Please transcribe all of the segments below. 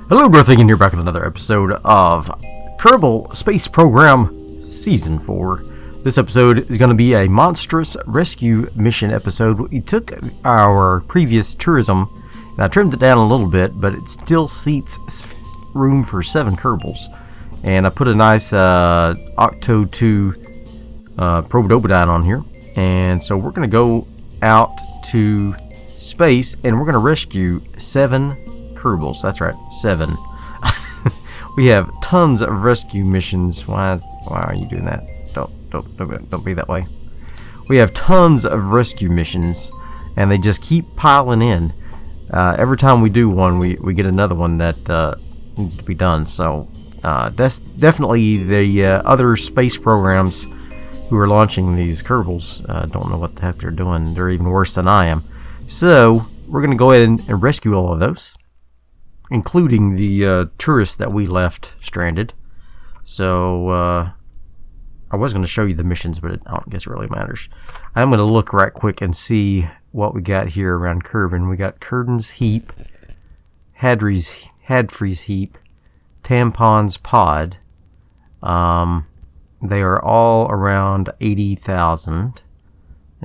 Hello, Darthvegan here, back with another episode of Kerbal Space Program Season 4. This episode is going to be a monstrous rescue mission episode. We took our previous tourism, and I trimmed it down a little bit, but it still seats room for 7 kerbals. And I put a nice Octo 2 Probodobodine on here. And so we're going to go out to space, and we're going to rescue 7 kerbals. That's right, 7. We have tons of rescue missions. Why are you doing that? Don't be that way. We have tons of rescue missions, and they just keep piling in. Every time we do one, we get another one that needs to be done. So definitely the other space programs who are launching these kerbals don't know what the heck they're doing. They're even worse than I am. So we're going to go ahead and rescue all of those, including the tourists that we left stranded. So I was going to show you the missions, but I don't guess it really matters. I'm going to look right quick and see what we got here around Kerbin. We got Curtain's Heap, Hadfree's Heap, Tampon's Pod. They are all around 80,000.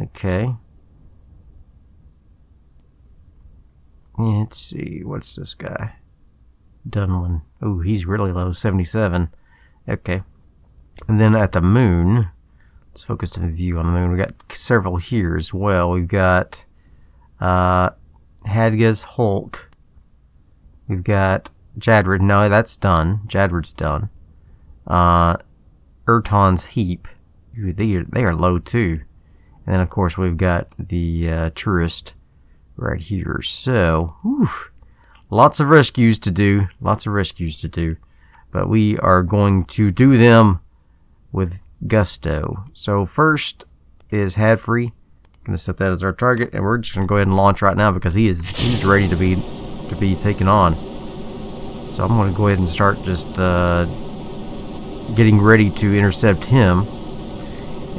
Okay. Let's see, what's this guy? Dunlin. Oh, he's really low, 77. Okay. And then at the moon, let's focus on the view on the moon. We got several here as well. We've got Hadga's Hulk. We've got Jadrid. No, that's done. Jadrid's done. Erton's Heap. They are low too. And then of course we've got the tourist right here. So, lots of rescues to do. But we are going to do them with gusto. So first is Hadfree. Going to set that as our target, and we're just going to go ahead and launch right now because he's ready to be taken on. So I'm going to go ahead and start just getting ready to intercept him.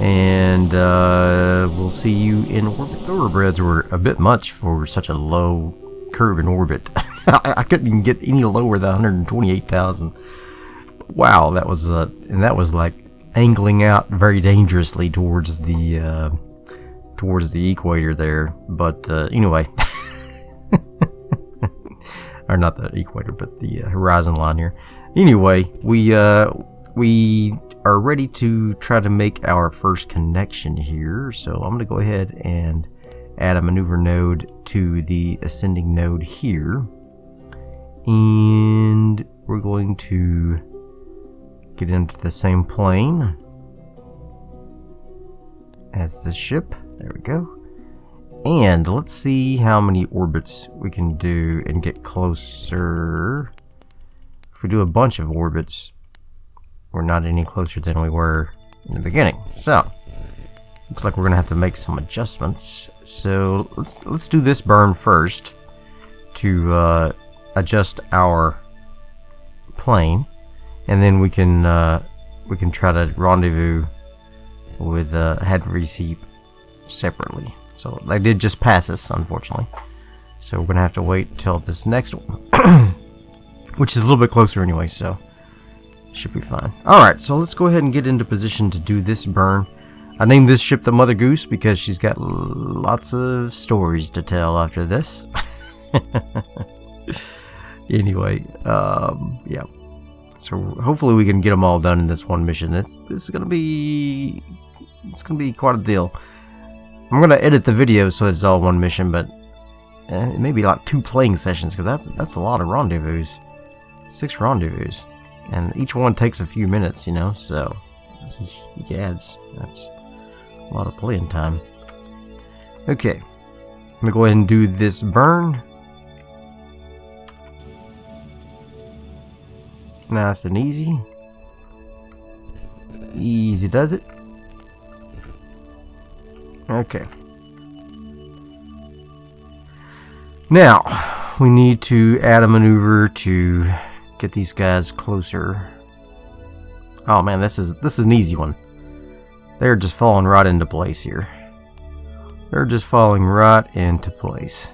And we'll see you in orbit. Thoroughbreds were a bit much for such a low curve in orbit. I couldn't even get any lower than 128,000. Wow, that was like angling out very dangerously towards the equator there. But anyway, or not the equator, but the horizon line here. Anyway, we are ready to try to make our first connection here. So I'm going to go ahead and add a maneuver node to the ascending node here. And we're going to get into the same plane as the ship. There we go. And let's see how many orbits we can do and get closer. If we do a bunch of orbits, we're not any closer than we were in the beginning. So, looks like we're gonna have to make some adjustments. So let's do this burn first to adjust our plane, and then we can try to rendezvous with Hadfree's Heap separately. So they did just pass us, unfortunately. So we're gonna have to wait till this next one, which is a little bit closer anyway. So. Should be fine. Alright, so let's go ahead and get into position to do this burn. I named this ship the Mother Goose because she's got lots of stories to tell after this. Anyway, yeah. So hopefully we can get them all done in this one mission. It's gonna be quite a deal. I'm gonna edit the video so it's all one mission, but it may be like 2 playing sessions because that's a lot of rendezvous. 6 rendezvous. And each one takes a few minutes, you know, so yeah, that's a lot of playing time. Okay, I'm gonna go ahead and do this burn. Nice and easy. Easy does it. Okay. Now, we need to add a maneuver to get these guys closer. Oh man, this is an easy one. They're just falling right into place here. They're just falling right into place.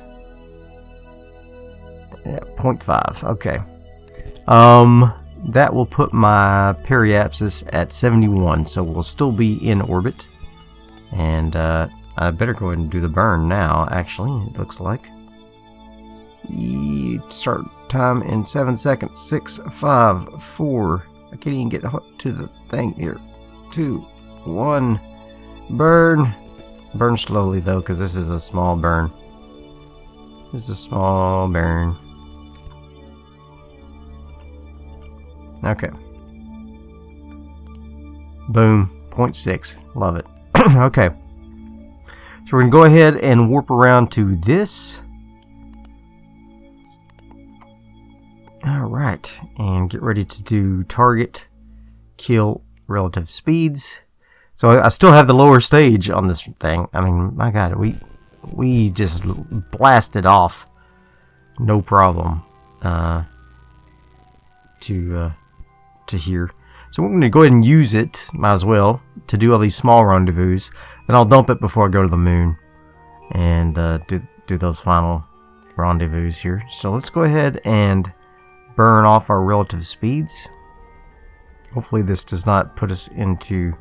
Yeah, 0.5. Okay. That will put my periapsis at 71, so we'll still be in orbit. And I better go ahead and do the burn now, actually, it looks like. Start time in 7 seconds. 6, 5, 4. I can't even get to the thing here. 2, 1. Burn. Burn slowly, though, because this is a small burn. This is a small burn. Okay. Boom. 0.6. Love it. Okay. So we're going to go ahead and warp around to this. Alright. And get ready to do target, kill, relative speeds. So I still have the lower stage on this thing. I mean, my god, we just blasted off. No problem. To here. So we're going to go ahead and use it, might as well, to do all these small rendezvous. Then I'll dump it before I go to the moon and do those final rendezvous here. So let's go ahead and burn off our relative speeds. Hopefully this does not put us into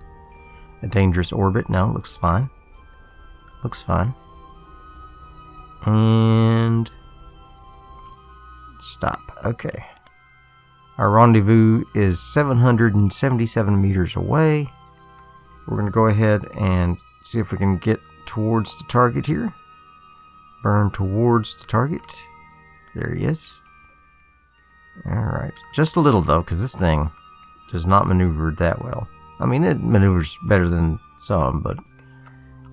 a dangerous orbit. No, it looks fine. Looks fine. And stop. Okay. Our rendezvous is 777 meters away. We're going to go ahead and see if we can get towards the target here. Burn towards the target. There he is. Alright. Just a little though, because this thing does not maneuver that well. I mean, it maneuvers better than some, but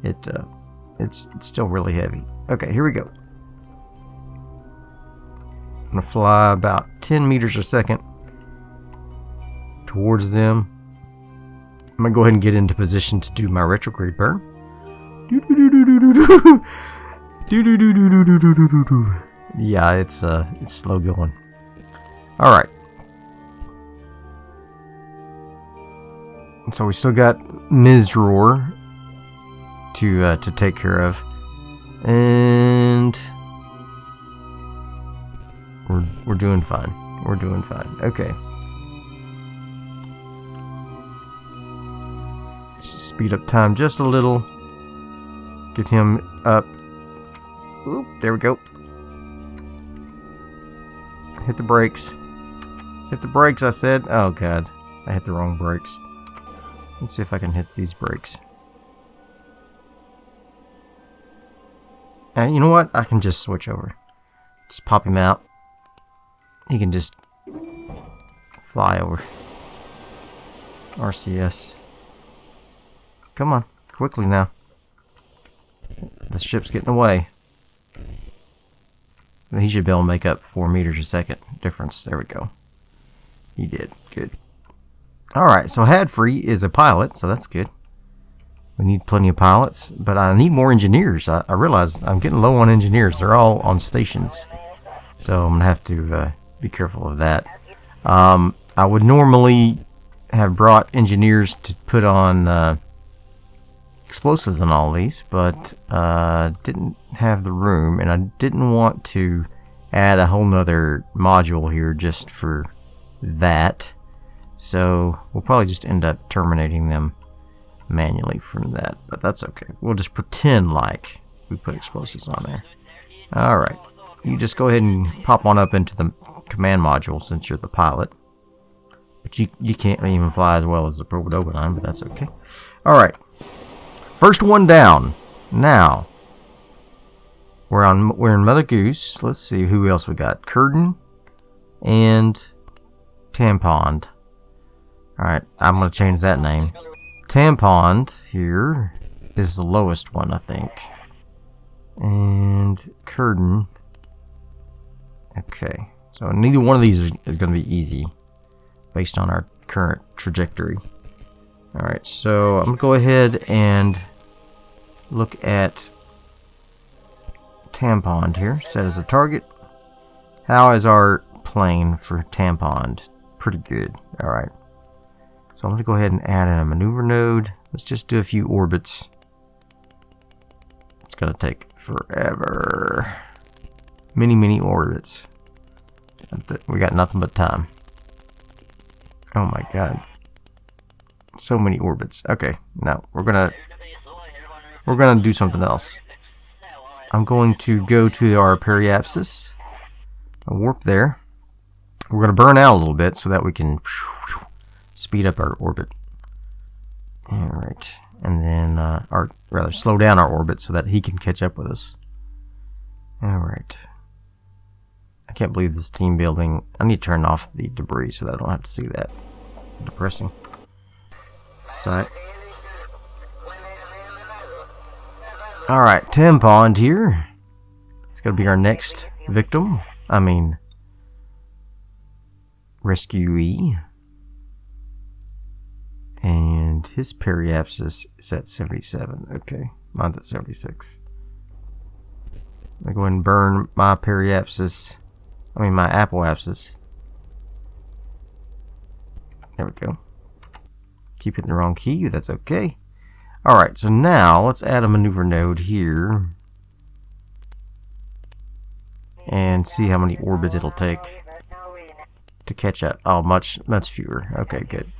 it's still really heavy. Okay, here we go. I'm going to fly about 10 meters a second towards them. I'm going to go ahead and get into position to do my retrograde burn. Yeah, it's slow going. Alright. So we still got Mizroor to take care of. And we're doing fine. We're doing fine. Okay. Let's just speed up time just a little. Get him up. Oop, there we go. Hit the brakes. Hit the brakes, I said. Oh god. I hit the wrong brakes. Let's see if I can hit these brakes. And you know what? I can just switch over. Just pop him out. He can just fly over. RCS. Come on. Quickly now. The ship's getting away. He should be able to make up 4 meters a second difference. There we go. He did. Good. Alright, so Hadfree is a pilot, so that's good. We need plenty of pilots, but I need more engineers. I realize I'm getting low on engineers. They're all on stations. So I'm going to have to be careful of that. I would normally have brought engineers to put on explosives on all these, but didn't have the room, and I didn't want to add a whole nother module here just for that. So we'll probably just end up terminating them manually from that, but that's okay. We'll just pretend like we put explosives on there. Alright, you just go ahead and pop on up into the command module since you're the pilot. But you can't even fly as well as the Protogonine, but that's okay. Alright, first one down. Now, we're in Mother Goose. Let's see who else we got. Curtin and Tampond. Alright, I'm going to change that name. Tampond here is the lowest one, I think. And Curtin. Okay, so neither one of these is going to be easy based on our current trajectory. Alright, so I'm going to go ahead and look at Tampond here. Set as a target. How is our plane for Tampond? Pretty good. Alright. So I'm going to go ahead and add in a maneuver node. Let's just do a few orbits. It's going to take forever. Many orbits. We got nothing but time. Oh my god. So many orbits. Okay, now we're gonna do something else. I'm going to go to our periapsis, warp there. We're gonna burn out a little bit so that we can speed up our orbit. Alright, and then, or rather slow down our orbit so that he can catch up with us. Alright. I can't believe this team building. I need to turn off the debris so that I don't have to see that. Depressing. Sight. Alright, Tampond here. It's gonna be our next victim. I mean, rescuee. And his periapsis is at 77. Okay, mine's at 76. I'm gonna go ahead and burn my periapsis. I mean, my apoapsis. There we go. Keep hitting the wrong key. That's okay. Alright, so now let's add a maneuver node here. And see how many orbits it'll take to catch up. Oh, much fewer. Okay, good.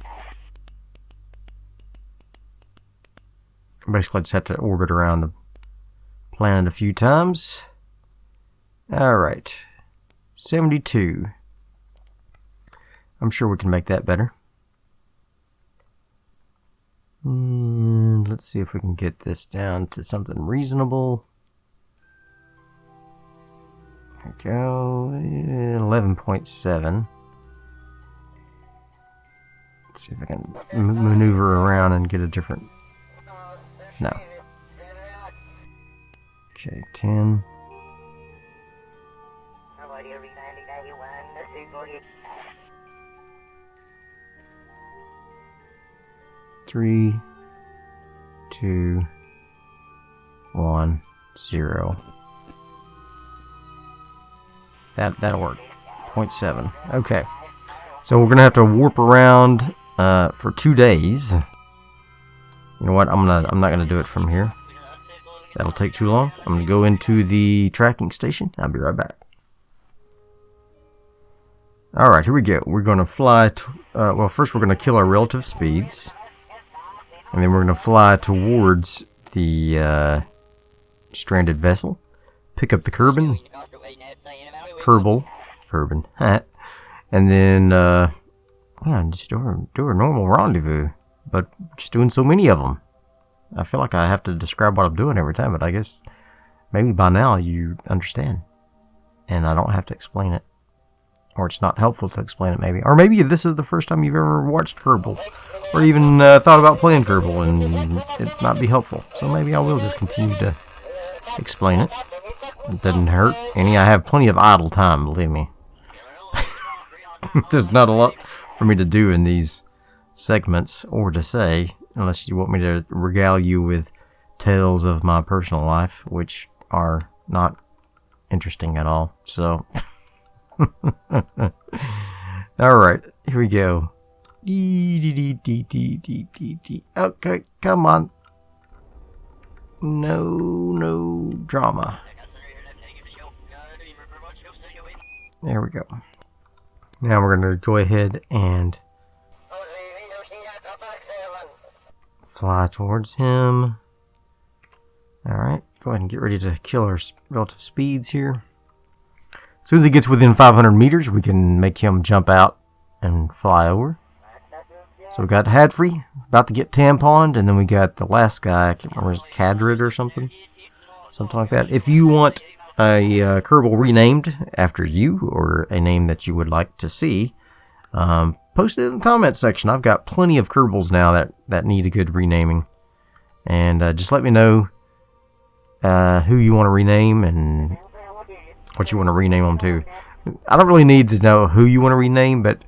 Basically, I just have to orbit around the planet a few times. Alright. 72. I'm sure we can make that better. Let's see if we can get this down to something reasonable. There we go. 11.7. Let's see if I can maneuver around and get a different... No. Okay, 10. Three, 2, 1, 0. That'll work. 0.7. Okay. So we're gonna have to warp around for 2 days. You know what? I'm not gonna do it from here. That'll take too long. I'm gonna go into the tracking station. I'll be right back. All right, here we go. We're gonna fly. Well, first we're gonna kill our relative speeds. And then we're going to fly towards the stranded vessel. Pick up the Kerbal. And then, yeah, just do a normal rendezvous. But just doing so many of them. I feel like I have to describe what I'm doing every time, but I guess maybe by now you understand. And I don't have to explain it. Or it's not helpful to explain it, maybe. Or maybe this is the first time you've ever watched Kerbal. Or even thought about playing Kerbal, and it might be helpful. So maybe I will just continue to explain it. It doesn't hurt any. I have plenty of idle time, believe me. There's not a lot for me to do in these segments, or to say, unless you want me to regale you with tales of my personal life, which are not interesting at all. So, alright, here we go. Okay, come on. No drama. There we go. Now we're going to go ahead and fly towards him. Alright, go ahead and get ready to kill our relative speeds here. As soon as he gets within 500 meters, we can make him jump out and fly over. So we got Hadfree, about to get tamponed, and then we got the last guy, I can't remember, is it Cadrid or something? Something like that. If you want a Kerbal renamed after you, or a name that you would like to see, post it in the comments section. I've got plenty of Kerbals now that need a good renaming. And just let me know who you want to rename and what you want to rename them to. I don't really need to know who you want to rename, but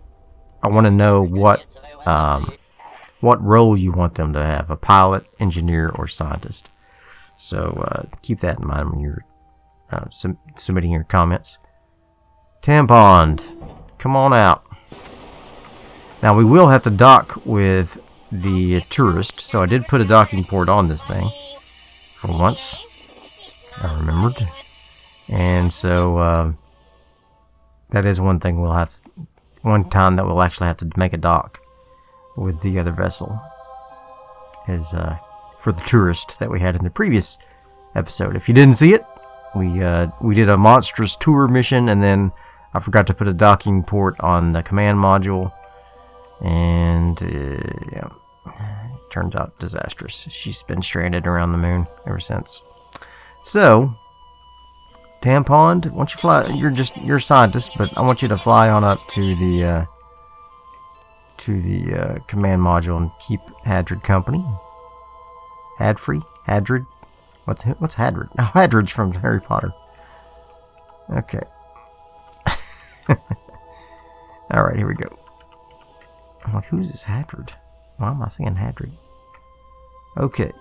I want to know what role you want them to have, a pilot, engineer, or scientist. So keep that in mind when you're submitting your comments. Tampond, come on out. Now we will have to dock with the tourist, so I did put a docking port on this thing for once. I remembered. And so That is one thing we'll have to, one time that we'll actually have to make a dock with the other vessel, is for the tourist that we had in the previous episode. If you didn't see it, we did a monstrous tour mission, and then I forgot to put a docking port on the command module, and yeah, it turned out disastrous. She's been stranded around the moon ever since. So, Damn Pond, why don't you fly? You're a scientist, but I want you to fly on up to the command module and keep Hadrid company. Hadfree? Hadrid? What's Hadrid? Oh, Hadrid's from Harry Potter. Okay. Alright, here we go. I'm like, who's this Hadrid? Why am I saying Hadrid? Okay.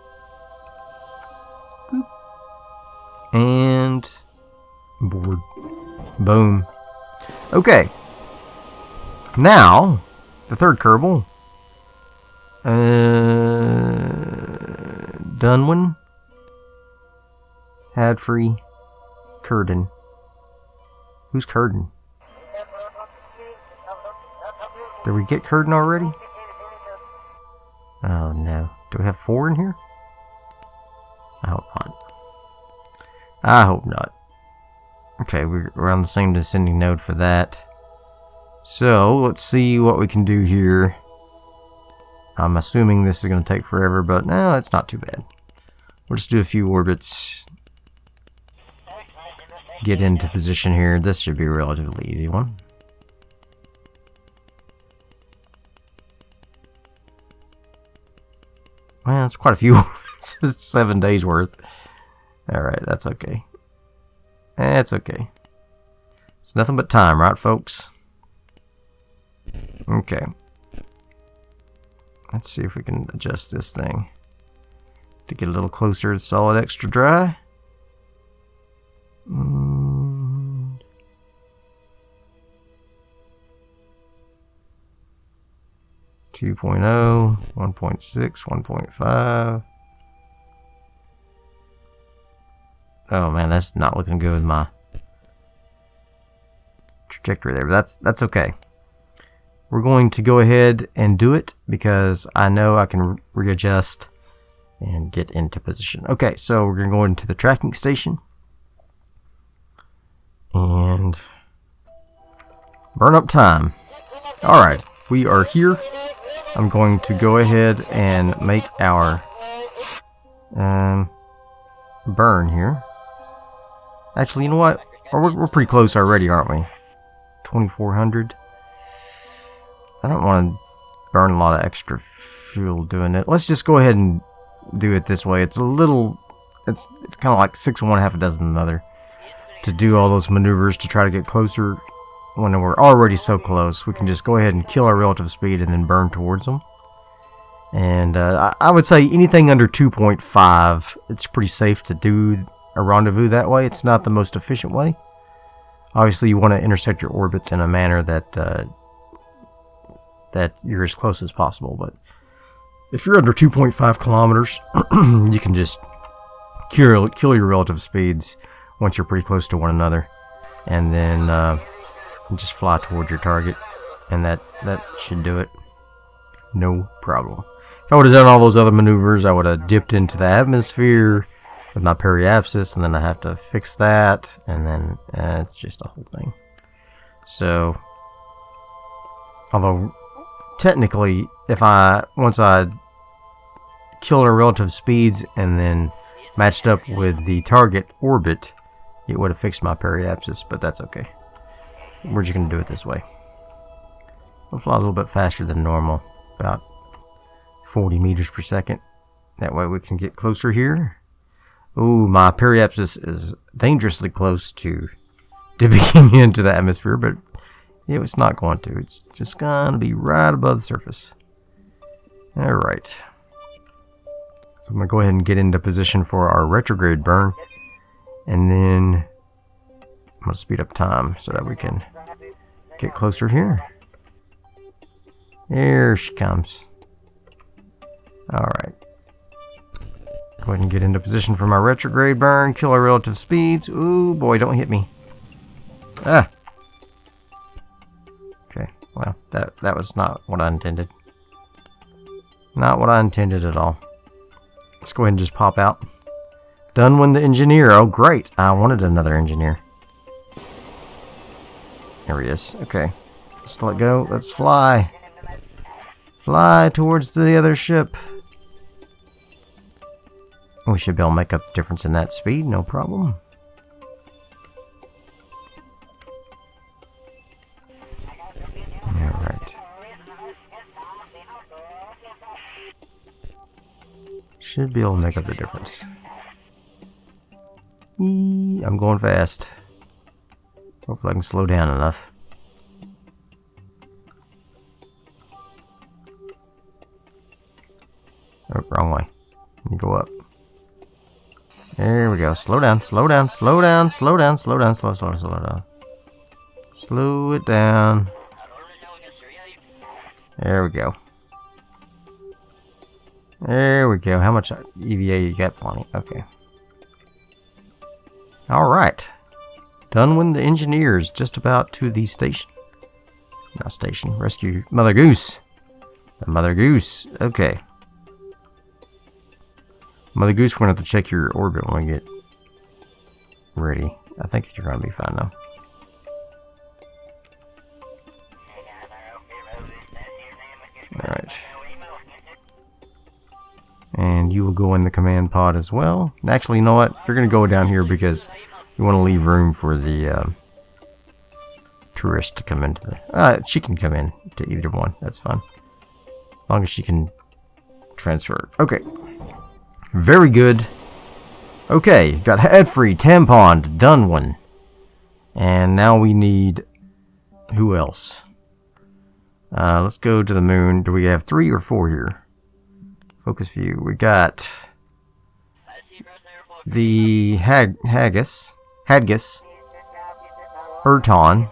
Boop. And board. Boom. Okay. Now, the third Kerbal. Dunwin. Hadfree. Curden. Who's Curden? Did we get Curden already? Oh no. Do we have 4 in here? I hope not. I hope not. Okay, we're on the same descending node for that. So, let's see what we can do here. I'm assuming this is going to take forever, but no, it's not too bad. We'll just do a few orbits. Get into position here. This should be a relatively easy one. Well, it's quite a few. It's 7 days worth. Alright, that's okay. That's okay. It's nothing but time, right, folks? Okay. Let's see if we can adjust this thing to get a little closer to solid extra dry. 2.0, 1.6, 1.5. Oh man, that's not looking good with my trajectory there, but that's okay. We're going to go ahead and do it because I know I can readjust and get into position. Okay, so we're going to go into the tracking station and burn up time. Alright, we are here. I'm going to go ahead and make our burn here. Actually, you know what? We're pretty close already, aren't we? 2400. I don't want to burn a lot of extra fuel doing it. Let's just go ahead and do it this way. It's a little, it's kind of like 6 of one, half a dozen of another to do all those maneuvers to try to get closer. When we're already so close, we can just go ahead and kill our relative speed and then burn towards them. And I would say anything under 2.5, it's pretty safe to do a rendezvous that way. It's not the most efficient way. Obviously, you want to intersect your orbits in a manner that that you're as close as possible. But if you're under 2.5 kilometers, you can just kill your relative speeds once you're pretty close to one another, and then just fly towards your target, and that should do it. No problem. If I would have done all those other maneuvers, I would have dipped into the atmosphere with my periapsis, and then I have to fix that, and then it's just a whole thing. So, although technically, once I killed our relative speeds and then matched up with the target orbit, it would have fixed my periapsis, but that's okay. We're just going to do it this way. We'll fly a little bit faster than normal, about 40 meters per second. That way we can get closer here. Ooh, my periapsis is dangerously close to dipping into the atmosphere, but it's not going to. It's just going to be right above the surface. Alright. So I'm going to go ahead and get into position for our retrograde burn. And then I'm going to speed up time so that we can get closer here. Here she comes. Alright. Go ahead and get into position for my retrograde burn. Kill our relative speeds. Ooh, boy, don't hit me. Ah. that was not what I intended. Not what I intended at all. Let's go ahead and just pop out. Done with the engineer. Oh, great. I wanted another engineer. There he is. Okay. Let's let go. Let's fly. Fly towards the other ship. We should be able to make up the difference in that speed. No problem. Alright. Should be able to make up the difference. I'm going fast. Hopefully I can slow down enough. Oh, wrong way. Let me go up. There we go. Slow down, slow down, slow down, slow down, slow down, slow down. Slow it down. There we go. There we go. How much EVA you got? Plenty. Okay. Alright. Done with the engineers. Just about to the station. Not station. Rescue Mother Goose. The Mother Goose. Okay. Mother Goose, we're going to have to check your orbit when we get ready. I think you're going to be fine though. Alright. And you will go in the command pod as well. Actually, you know what? You're going to go down here because you want to leave room for the tourist to come into the... she can come in to either one. That's fine. As long as she can transfer. Okay. Very good. Okay. Got head-free, tampon, done one. And now we need... Who else? Let's go to the moon. Do we have 3 or 4 here? Focus view. We got the Hadgus, Erton,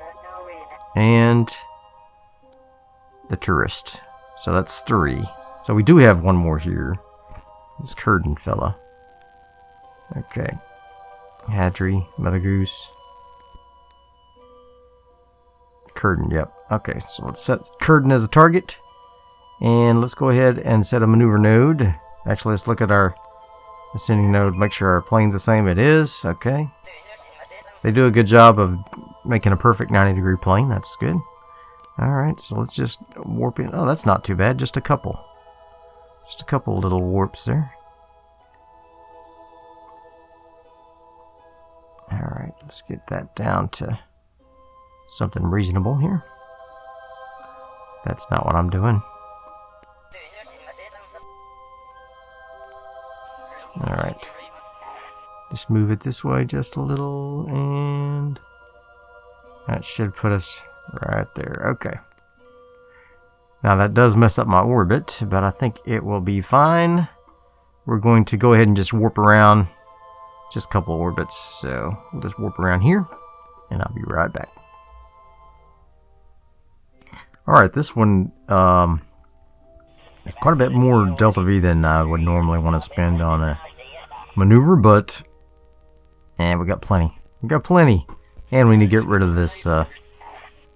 and the tourist. So that's 3. So we do have one more here. This Curtin fella. Okay. Hadry, Mother Goose. Curtin, yep. Okay, so let's set Curtin as a target. And let's go ahead and set a maneuver node. Actually, let's look at our ascending node. Make sure our plane's the same. It is. Okay. They do a good job of making a perfect 90-degree plane. That's good. Alright, so let's just warp in. Oh, that's not too bad. Just a couple. Just a couple little warps there. Alright, let's get that down to something reasonable here. That's not what I'm doing. Alright. Just move it this way just a little, and that should put us right there. Okay. Now that does mess up my orbit, but I think it will be fine. We're going to go ahead and just warp around just a couple orbits. So we'll just warp around here, and I'll be right back. Alright, this one it's quite a bit more Delta V than I would normally want to spend on a maneuver, but and we got plenty. We got plenty, and we need to get rid of this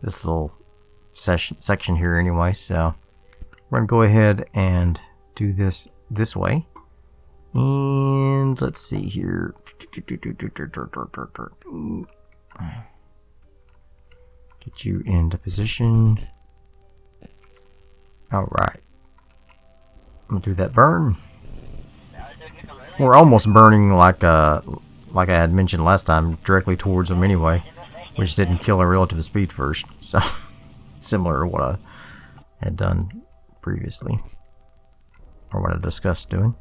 this little section here anyway. So we're gonna go ahead and do this way, and let's see here. Get you into position. All right. I'm gonna do that burn. We're almost burning like I had mentioned last time, directly towards them anyway. We just didn't kill our relative speed first, so similar to what I had done previously, or what I discussed doing.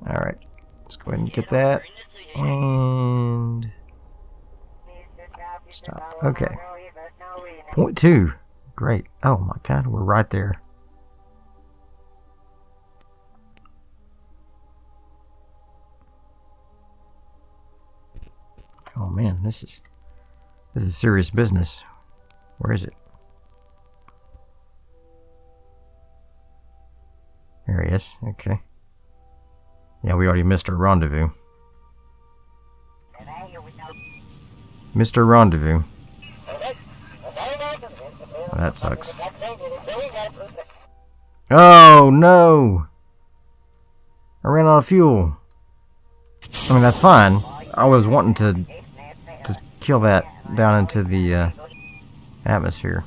All right, let's go ahead and get that and stop. Okay, 0.2. Great. Oh my God, we're right there. Oh man, this is serious business. Where is it? There he is. Okay. Yeah, we already missed our rendezvous. Mr. Rendezvous. that sucks. Oh no! I ran out of fuel. I mean, that's fine. I was wanting to kill that down into the atmosphere.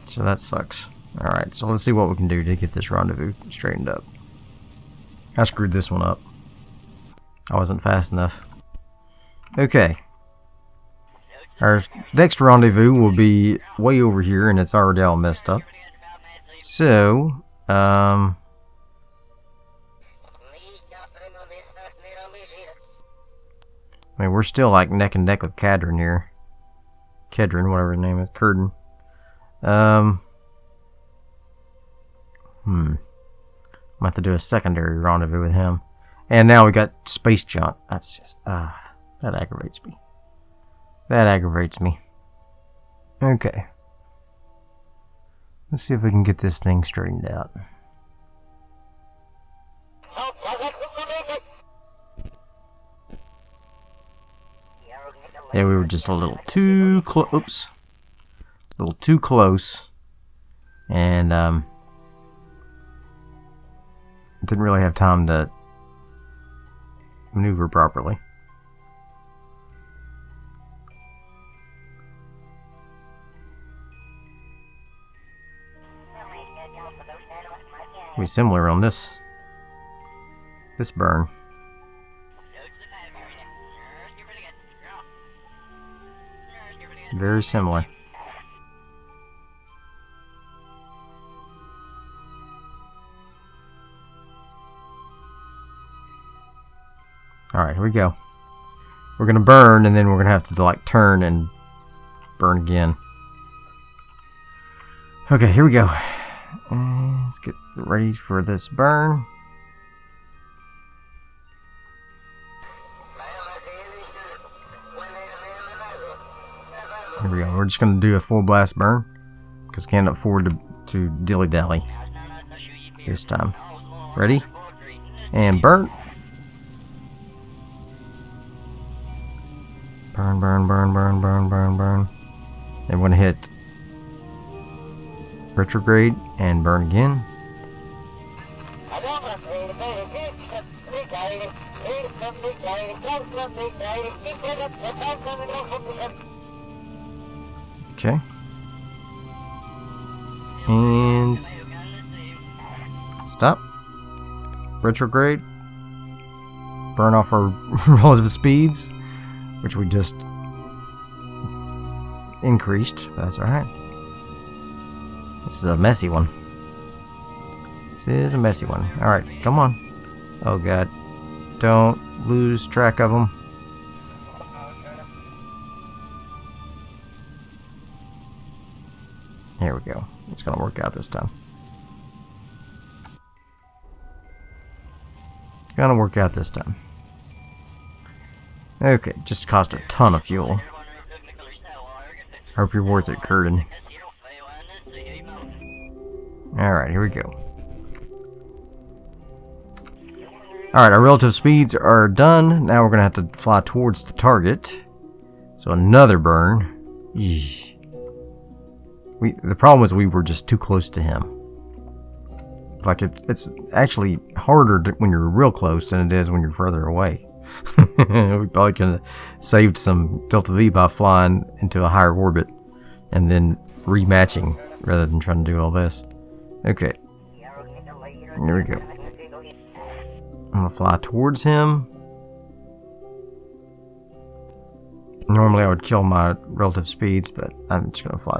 So that sucks. Alright, so let's see what we can do to get this rendezvous straightened up. I screwed this one up. I wasn't fast enough. Okay. Our next rendezvous will be way over here, and it's already all messed up. So, I mean, we're still like neck and neck with Cadron here. Kedron, whatever his name is. Curden. I'm gonna have to do a secondary rendezvous with him. And now we got space junk. That's just, that aggravates me. That aggravates me. Okay. Let's see if we can get this thing straightened out. Yeah, we were just a little too close. Oops. A little too close. And, didn't really have time to maneuver properly. Be similar on this burn. Very similar. Alright, here we go. We're gonna burn, and then we're gonna have to like turn and burn again. Okay, here we go. Let's get ready for this burn. Here we go. We're just gonna do a full blast burn because can't afford to dilly dally this time. Ready? And burn. Burn, burn, burn, burn, burn, burn, burn. Then we're gonna hit retrograde and burn again. Okay. And stop. Retrograde. Burn off our relative speeds, which we just increased, but that's alright. This is a messy one. This is a messy one. Alright, come on. Oh god. Don't lose track of them. Here we go. It's gonna work out this time. It's gonna work out this time. Okay, just cost a ton of fuel. Hope you're worth it, Curden. Alright, here we go. Alright, our relative speeds are done. Now we're going to have to fly towards the target. So another burn. Eesh. The problem was we were just too close to him. Like it's actually harder when you're real close than it is when you're further away. We probably could have saved some Delta V by flying into a higher orbit and then rematching rather than trying to do all this. Okay. Here we go. I'm gonna fly towards him. Normally I would kill my relative speeds, but I'm just gonna fly.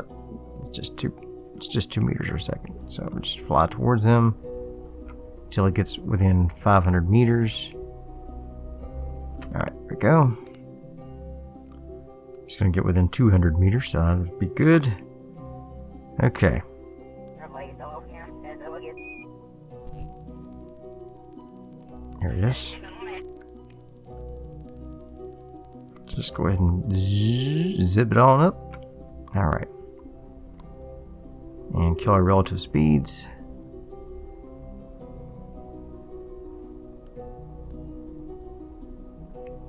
It's just 2 meters per second. So I'll just fly towards him till it gets within 500 meters. Alright, there we go. Just gonna get within 200 meters, so that would be good. Okay. Here it is. Just go ahead and zip it on up. Alright. And kill our relative speeds.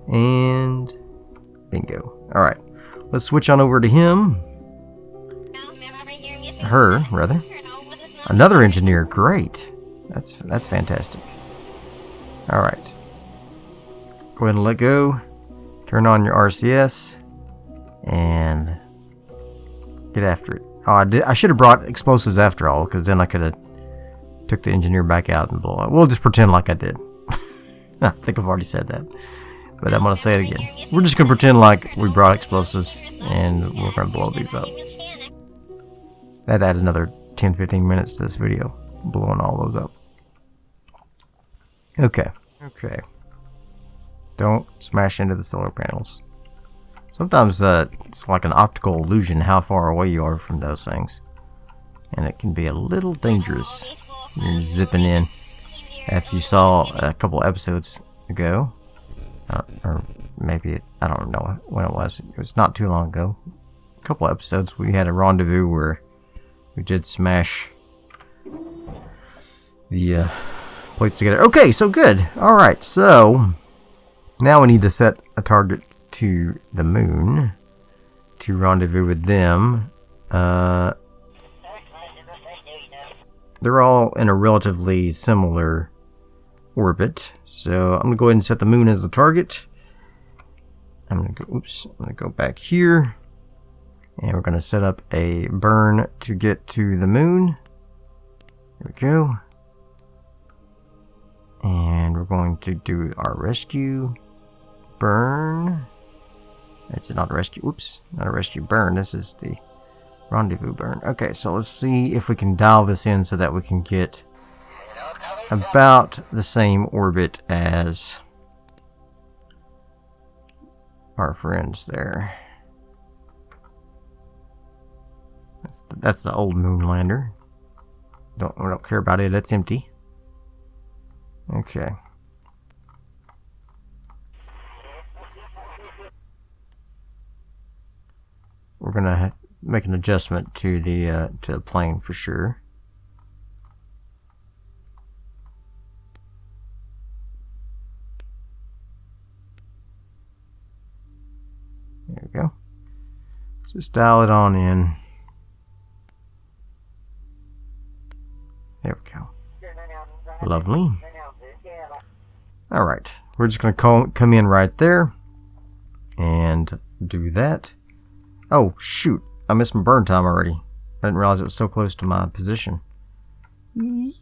And bingo. Alright. Let's switch on over to him. Her, rather. Another engineer. Great. That's fantastic. Alright. Go ahead and let go. Turn on your RCS. And get after it. Oh, I should have brought explosives after all, because then I could have took the engineer back out and blow up. We'll just pretend like I did. I think I've already said that, but I'm going to say it again. We're just going to pretend like we brought explosives and we're going to blow these up. That add another 10-15 minutes to this video, blowing all those up. Okay. Don't smash into the solar panels. Sometimes it's like an optical illusion how far away you are from those things. And it can be a little dangerous when you're zipping in. If you saw a couple episodes ago, or maybe, I don't know when it was not too long ago. A couple episodes, we had a rendezvous where we did smash the plates together. Okay, so good. Alright, so now we need to set a target to the moon to rendezvous with them. They're all in a relatively similar orbit, so I'm gonna go ahead and set the moon as the target. I'm gonna go back here, and we're gonna set up a burn to get to the moon. There we go. And we're going to do our rescue burn. It's not a rescue, not a rescue burn. This is the rendezvous burn. Okay, so let's see if we can dial this in so that we can get about the same orbit as our friends there. That's the old moon lander. We don't care about it. It's empty. Okay. We're gonna make an adjustment to the plane for sure. There we go. Just dial it on in. There we go. Lovely. Alright, we're just going to come in right there and do that. Oh, shoot. I missed my burn time already. I didn't realize it was so close to my position. This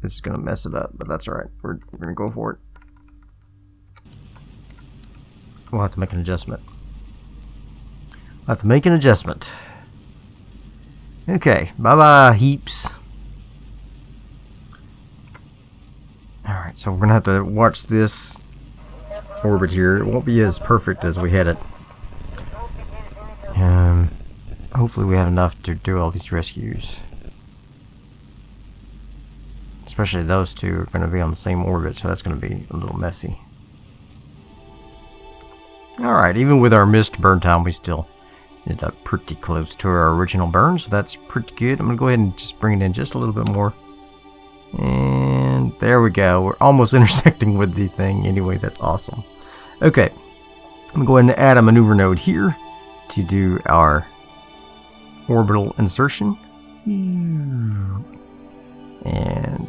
is going to mess it up, but that's alright. We're going to go for it. We'll have to make an adjustment. Okay, bye-bye, heaps. Alright, so we're going to have to watch this orbit here. It won't be as perfect as we had it. Hopefully we have enough to do all these rescues. Especially those two are going to be on the same orbit, so that's going to be a little messy. Alright, even with our missed burn time, we still ended up pretty close to our original burn, so that's pretty good. I'm going to go ahead and just bring it in just a little bit more. And there we go. We're almost intersecting with the thing. Anyway, that's awesome. Okay. I'm going to go ahead and add a maneuver node here to do our orbital insertion. And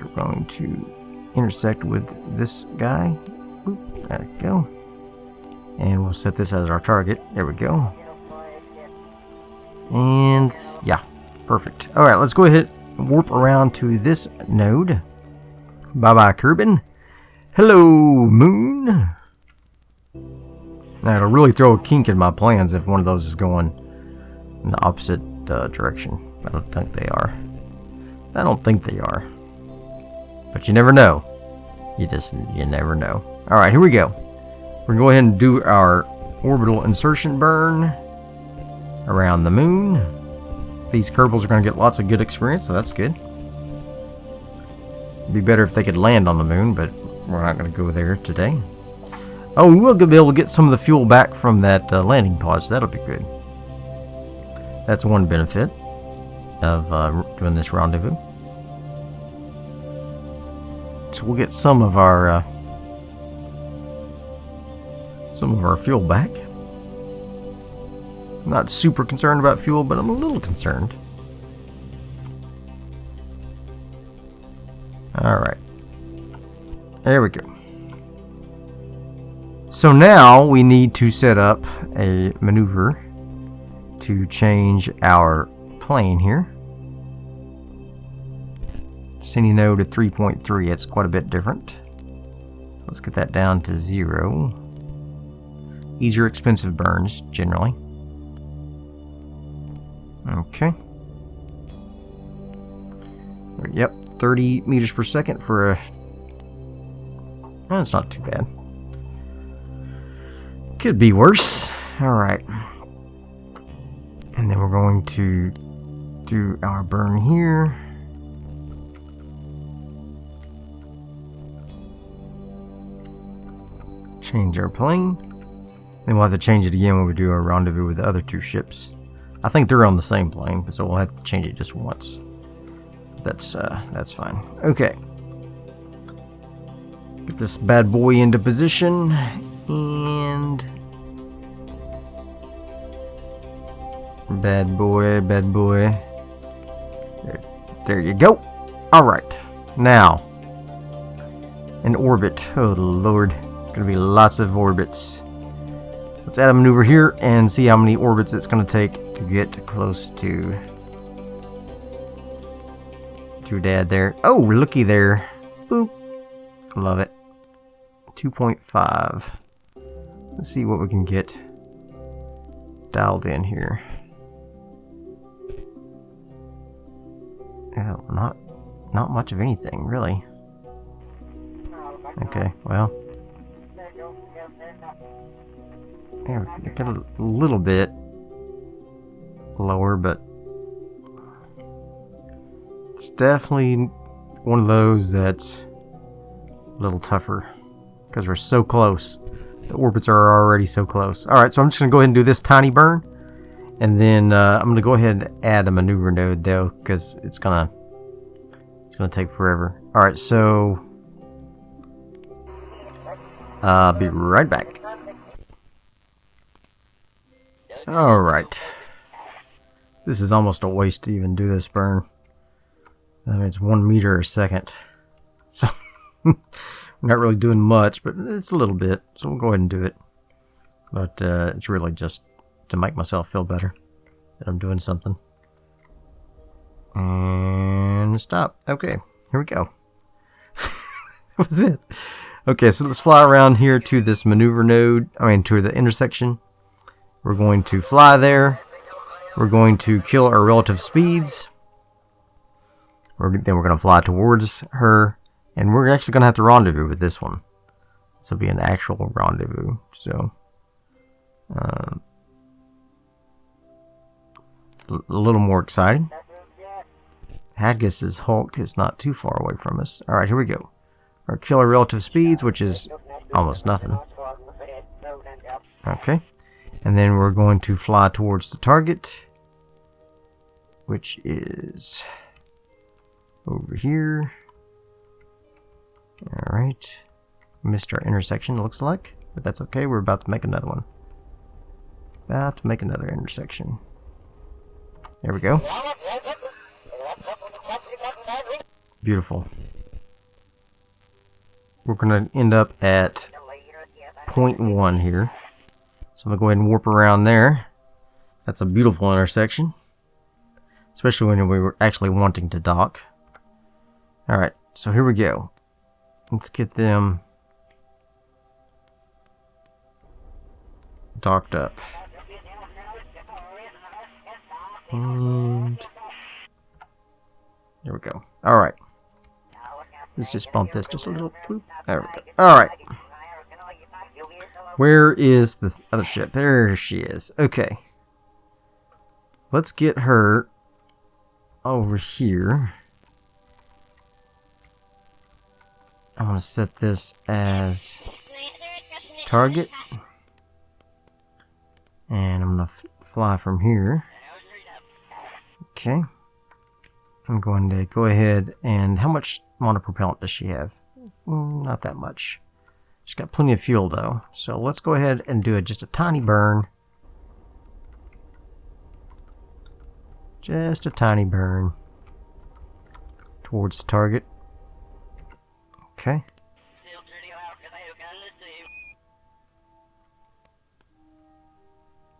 we're going to intersect with this guy. Boop, there we go. And we'll set this as our target. There we go. And yeah, perfect. Alright, let's go ahead and warp around to this node. Bye-bye, Kerbal. Hello, moon. Now, it'll really throw a kink in my plans if one of those is going in the opposite direction. I don't think they are. But you never know. You never know. Alright, here we go. We're going to go ahead and do our orbital insertion burn around the moon. These kerbals are going to get lots of good experience, so that's good. It'd be better if they could land on the moon, but we're not going to go there today. Oh, we will be able to get some of the fuel back from that landing pod, so that'll be good. That's one benefit of doing this rendezvous. So we'll get some of our fuel back. I'm not super concerned about fuel, but I'm a little concerned. Alright. There we go. So now we need to set up a maneuver to change our plane here. Sending node to 3.3, it's quite a bit different. Let's get that down to 0. Easier expensive burns, generally. Okay. Yep, 30 meters per second for a... Well, that's not too bad. Could be worse. Alright. And then we're going to do our burn here. Change our plane. Then we'll have to change it again when we do our rendezvous with the other two ships. I think they're on the same plane, so we'll have to change it just once. That's fine. Okay. Get this bad boy into position, and bad boy. There you go. All right. Now, an orbit. Oh Lord, it's gonna be lots of orbits. Let's add a maneuver here and see how many orbits it's gonna take to get close to Dad there. Oh, looky there. Boop. Love it. 2.5. Let's see what we can get dialed in here. Oh, not much of anything, really. Okay, well. Yeah, we got a little bit lower, but it's definitely one of those that's a little tougher because we're so close. The orbits are already so close. Alright, so I'm just going to go ahead and do this tiny burn, and then I'm going to go ahead and add a maneuver node though, because it's gonna take forever. Alright, so I'll be right back. Alright. This is almost a waste to even do this burn. I mean, it's 1 meter a second. So, we're not really doing much, but it's a little bit. So we'll go ahead and do it. But it's really just to make myself feel better that I'm doing something. And stop. Okay, here we go. That was it. Okay, so let's fly around here to this maneuver node. To the intersection. We're going to fly there. We're going to kill our relative speeds. Then we're going to fly towards her. And we're actually going to have to rendezvous with this one. This will be an actual rendezvous. So, a little more exciting. Hadgis's Hulk is not too far away from us. Alright, here we go. Our killer relative speeds, which is almost nothing. Okay. And then we're going to fly towards the target, which is over here. Alright. Missed our intersection, looks like. But that's okay, we're about to make another one. About to make another intersection. There we go. Beautiful. We're going to end up at 0.1 here. So I'm going to go ahead and warp around there. That's a beautiful intersection. Especially when we were actually wanting to dock. Alright, so here we go. Let's get them docked up. And there we go. Alright. Let's just bump this just a little. Boop. There we go. Alright. Where is the other ship? There she is. Okay. Let's get her over here. I'm going to set this as target. And I'm going to fly from here. Okay. I'm going to go ahead and... How much monopropellant does she have? Not that much. She's got plenty of fuel though. So let's go ahead and do just a tiny burn. Just a tiny burn towards the target. Okay.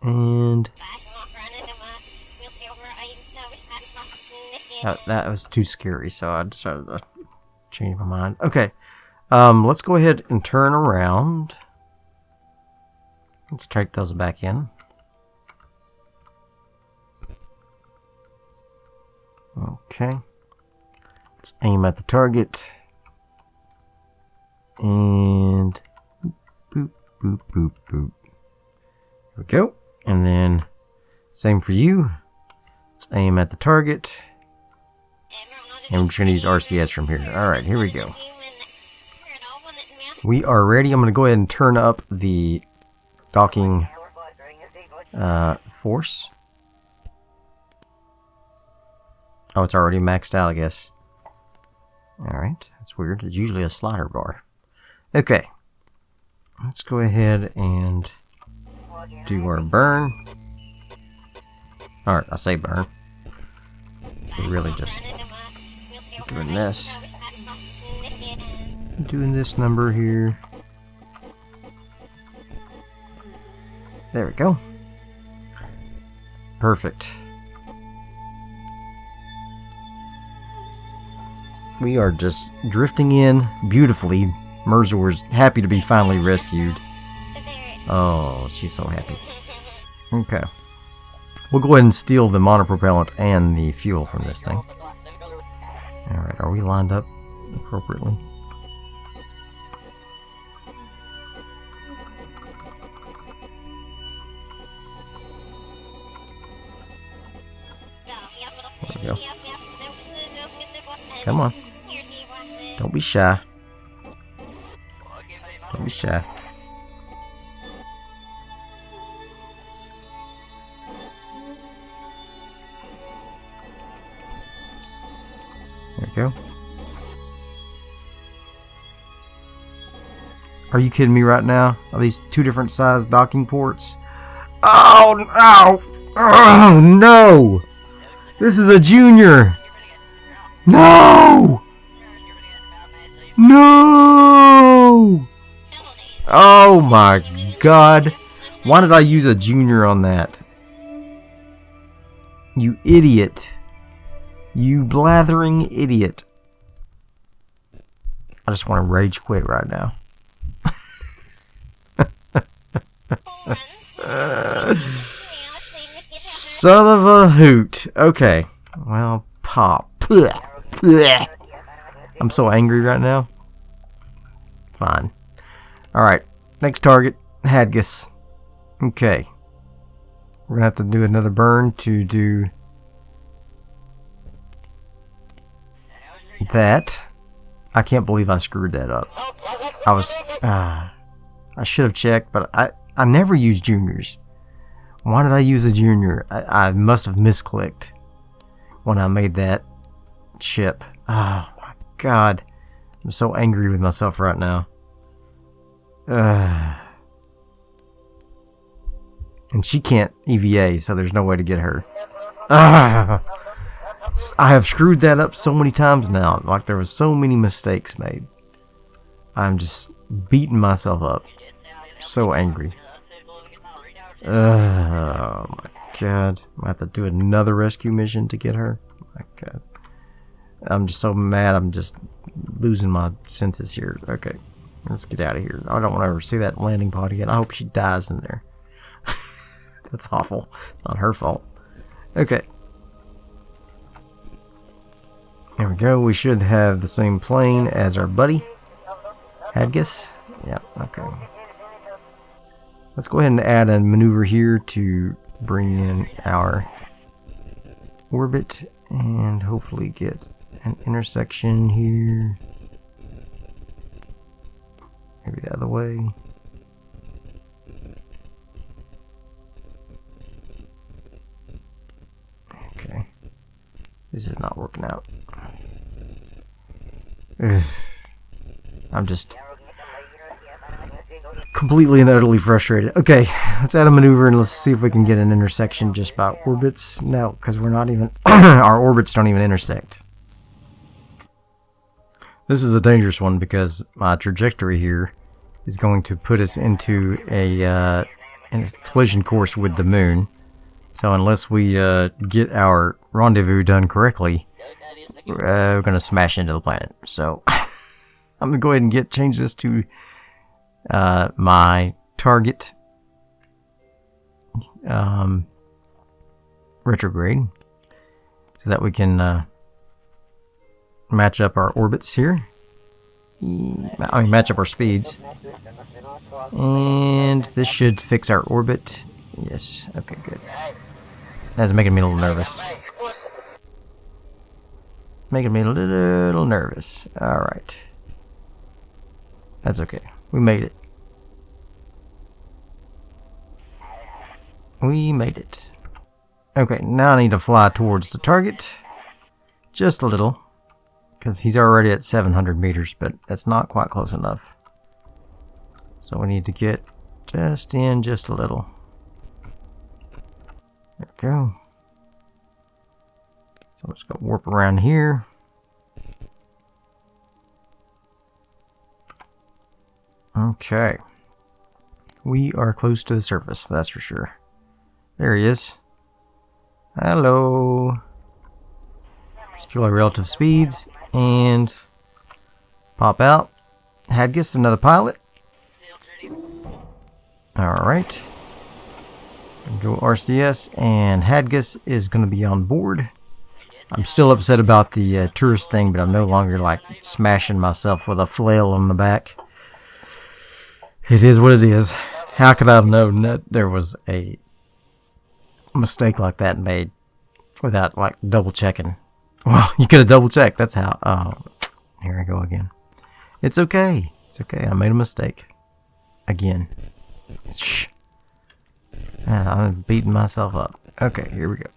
And that was too scary, so I decided to change my mind. Okay. Let's go ahead and turn around. Let's take those back in. Okay. Let's aim at the target. And boop, boop, boop, boop. There we go. And then same for you. Let's aim at the target. And we're just going to use RCS from here. Alright, here we go. We are ready. I'm going to go ahead and turn up the docking force. Oh, it's already maxed out, I guess. Alright, that's weird. It's usually a slider bar. Okay. Let's go ahead and do our burn. Alright, I say burn. We're really just doing this. Doing this number here. There we go. Perfect. We are just drifting in beautifully. Merzor's happy to be finally rescued. Oh, she's so happy. Okay. We'll go ahead and steal the monopropellant and the fuel from this thing. Alright, are we lined up appropriately? There we go. Come on. Don't be shy. Don't be shy. There we go. Are you kidding me right now? Are these two different size docking ports? Oh no! Oh no! This is a junior! No! No! Oh my god. Why did I use a junior on that? You idiot. You blathering idiot. I just want to rage quit right now. Son of a hoot. Okay. Well, pop. I'm so angry right now. Fine. Alright. Next target. Hadgus. Okay. We're gonna have to do another burn to do that. I can't believe I screwed that up. I should have checked, but I never use juniors. Why did I use a junior? I must have misclicked when I made that ship. Oh my god. I'm so angry with myself right now. And she can't EVA, so there's no way to get her. I have screwed that up so many times now. Like, there was so many mistakes made. I'm just beating myself up. So angry. Oh my god. I have to do another rescue mission to get her. Oh my god. I'm just so mad. I'm just losing my senses here. Okay. Let's get out of here. I don't want to ever see that landing pod again. I hope she dies in there. That's awful. It's not her fault. Okay. There we go. We should have the same plane as our buddy. Hadgus. Yeah, okay. Let's go ahead and add a maneuver here to bring in our orbit and hopefully get an intersection here. Maybe the other way. Okay. This is not working out. I'm just completely and utterly frustrated. Okay, let's add a maneuver and let's see if we can get an intersection just by orbits. No, because we're not even... our orbits don't even intersect. This is a dangerous one because my trajectory here is going to put us into a collision course with the moon. So unless we get our rendezvous done correctly, we're going to smash into the planet. So I'm going to go ahead and change this to my target retrograde so that we can match up our orbits here. I mean, match up our speeds. And this should fix our orbit. Yes, okay, good. That's making me a little nervous. Making me a little nervous. Alright. That's okay. We made it. We made it. Okay, now I need to fly towards the target. Just a little. Because he's already at 700 meters, but that's not quite close enough. So we need to get just in just a little. There we go. So let's go warp around here. Okay. We are close to the surface, that's for sure. There he is. Hello. Let's kill our relative speeds and pop out. Hadgus, another pilot. Alright. Go RCS, and Hadgus is going to be on board. I'm still upset about the tourist thing, but I'm no longer like smashing myself with a flail on the back. It is what it is. How could I have known that there was a mistake like that made without like double checking? Well, you could have double checked. That's how. Oh, here I go again. It's okay. It's okay. I made a mistake again. Shh. I'm beating myself up. Okay, here we go.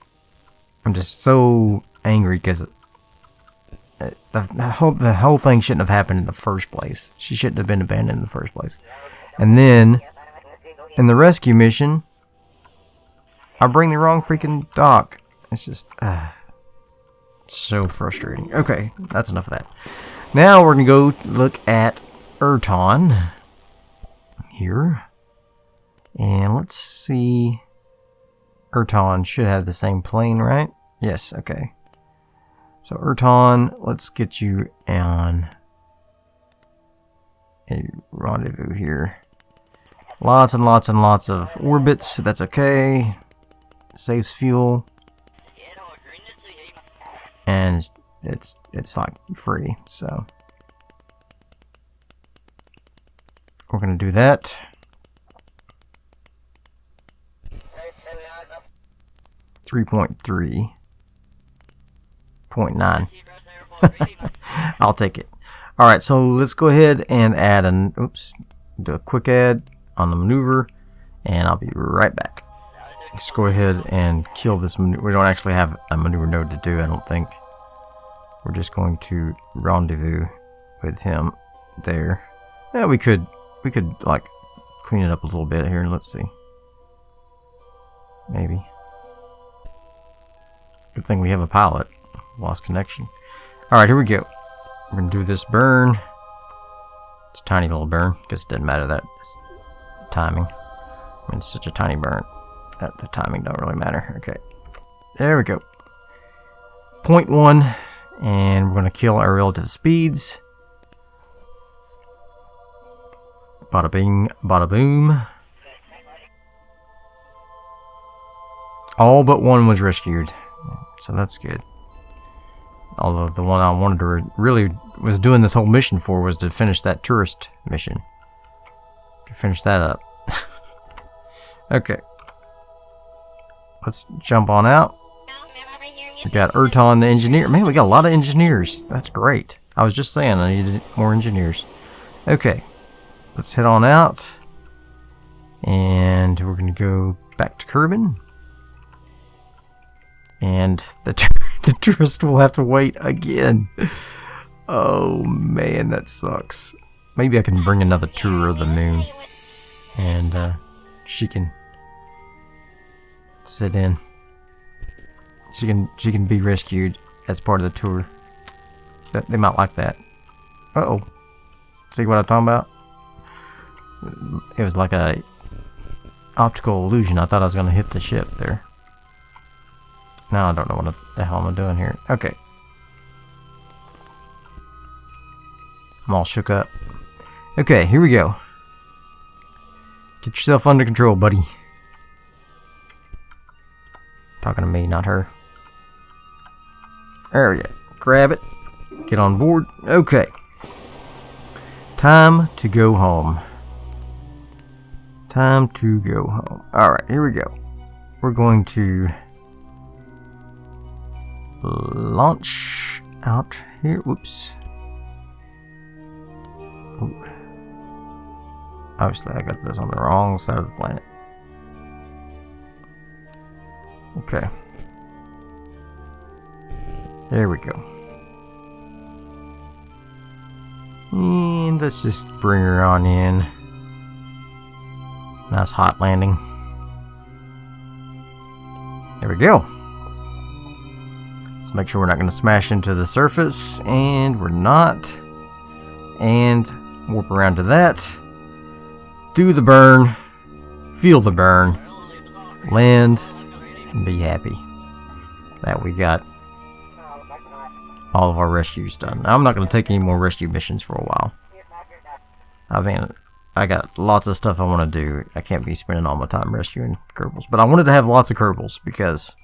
I'm just so angry because the whole thing shouldn't have happened in the first place. She shouldn't have been abandoned in the first place. And then, in the rescue mission, I bring the wrong freaking dock. It's just so frustrating. Okay, that's enough of that. Now we're going to go look at Erton here. And let's see. Erton should have the same plane, right? Yes, okay. So Erton, let's get you on a rendezvous here. Lots and lots and lots of orbits. That's okay. Saves fuel. And it's like free, so we're gonna do that. 3.3.9. I'll take it. Alright, so let's go ahead and add do a quick add on the maneuver, and I'll be right back. Let's go ahead and kill this maneuver. We don't actually have a maneuver node to do, I don't think. We're just going to rendezvous with him there. Yeah, we could like clean it up a little bit here. Let's see. Maybe. Good thing we have a pilot. Lost connection. Alright, here we go. We're going to do this burn. It's a tiny little burn, because it doesn't matter that it's timing. I mean, it's such a tiny burn that the timing don't really matter. Okay. There we go. 0.1, and we're going to kill our relative speeds. Bada bing, bada boom. All but one was rescued, so that's good. Although the one I wanted to really was doing this whole mission for was to finish that tourist mission. To finish that up. Okay. Let's jump on out. We got Erton the engineer. Man, we got a lot of engineers. That's great. I was just saying I needed more engineers. Okay. Let's head on out. And we're going to go back to Kerbal. And the tourist will have to wait again. Oh man, that sucks. Maybe I can bring another tour of the moon. and she can sit in. She can be rescued as part of the tour. They might like that. Uh-oh. See what I'm talking about? It was like a optical illusion. I thought I was going to hit the ship there. Now I don't know what the hell I'm doing here. Okay. I'm all shook up. Okay, here we go. Get yourself under control, buddy. Talking to me, not her. There we go. Grab it. Get on board. Okay. Time to go home. Time to go home. Alright, here we go. We're going to launch out here. Whoops. Ooh. Obviously, I got this on the wrong side of the planet. Okay. There we go. And let's just bring her on in. Nice hot landing. There we go. Let's make sure we're not going to smash into the surface. And we're not. And warp around to that. Do the burn. Feel the burn. Land. And be happy that we got all of our rescues done. Now, I'm not going to take any more rescue missions for a while. I mean, I got lots of stuff I want to do. I can't be spending all my time rescuing kerbals. But I wanted to have lots of kerbals because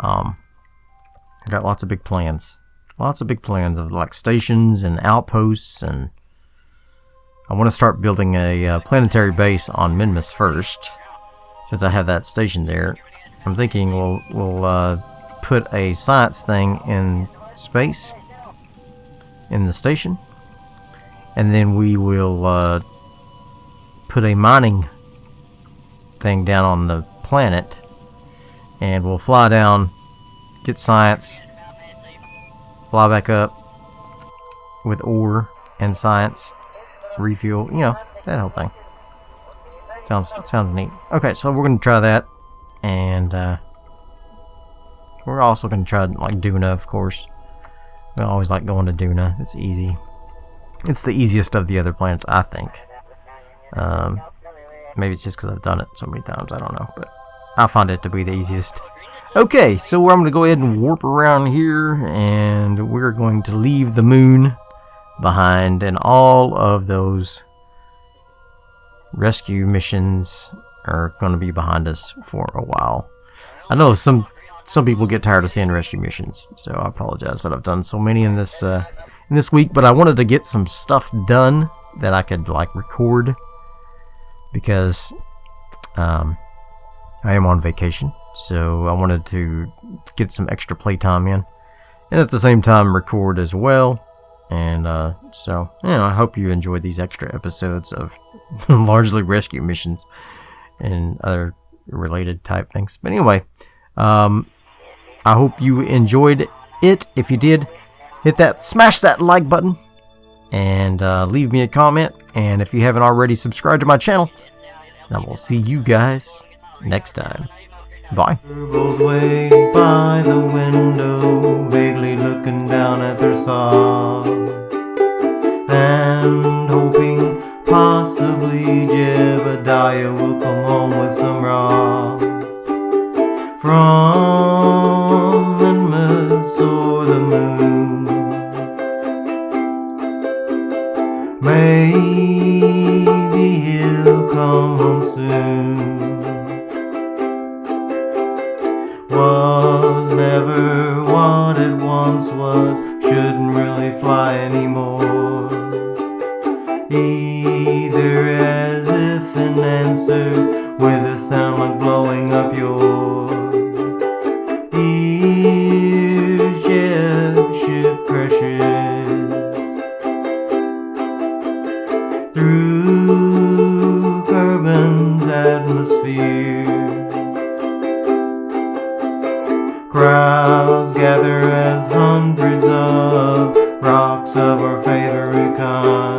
I got lots of big plans. Lots of big plans of like stations and outposts, and I want to start building a planetary base on Minmus first, since I have that station there. I'm thinking we'll put a science thing in space in the station, and then we will put a mining thing down on the planet, and we'll fly down, get science, fly back up with ore and science, refuel, you know, that whole thing. Sounds neat. Okay, so we're gonna try that, and we're also gonna try like Duna, of course. I always like going to Duna. It's easy. It's the easiest of the other planets, I think. Maybe it's just because I've done it so many times. I don't know, but I find it to be the easiest. Okay, so I'm going to go ahead and warp around here, and we're going to leave the moon behind, and all of those rescue missions are going to be behind us for a while. I know some people get tired of seeing rescue missions, so I apologize that I've done so many in this week, but I wanted to get some stuff done that I could like record, because I am on vacation, so I wanted to get some extra playtime in, and at the same time record as well. And so, you know, I hope you enjoyed these extra episodes of largely rescue missions and other related type things. But anyway, I hope you enjoyed it. If you did, smash that like button, and leave me a comment. And if you haven't already, subscribed to my channel. And I will see you guys next time. Bye. Kerbals wait by the window, vaguely looking down at their saw, and hoping possibly Jebediah will come home with some raw from Minmus or the moon. Maybe he'll come home soon. Was never what it once was, shouldn't really fly anymore. Either as if an answer with a sound like blowing up your ears. Ship crashes through Kerbin's atmosphere. Crowds gather as hundreds of rocks of our favorite kind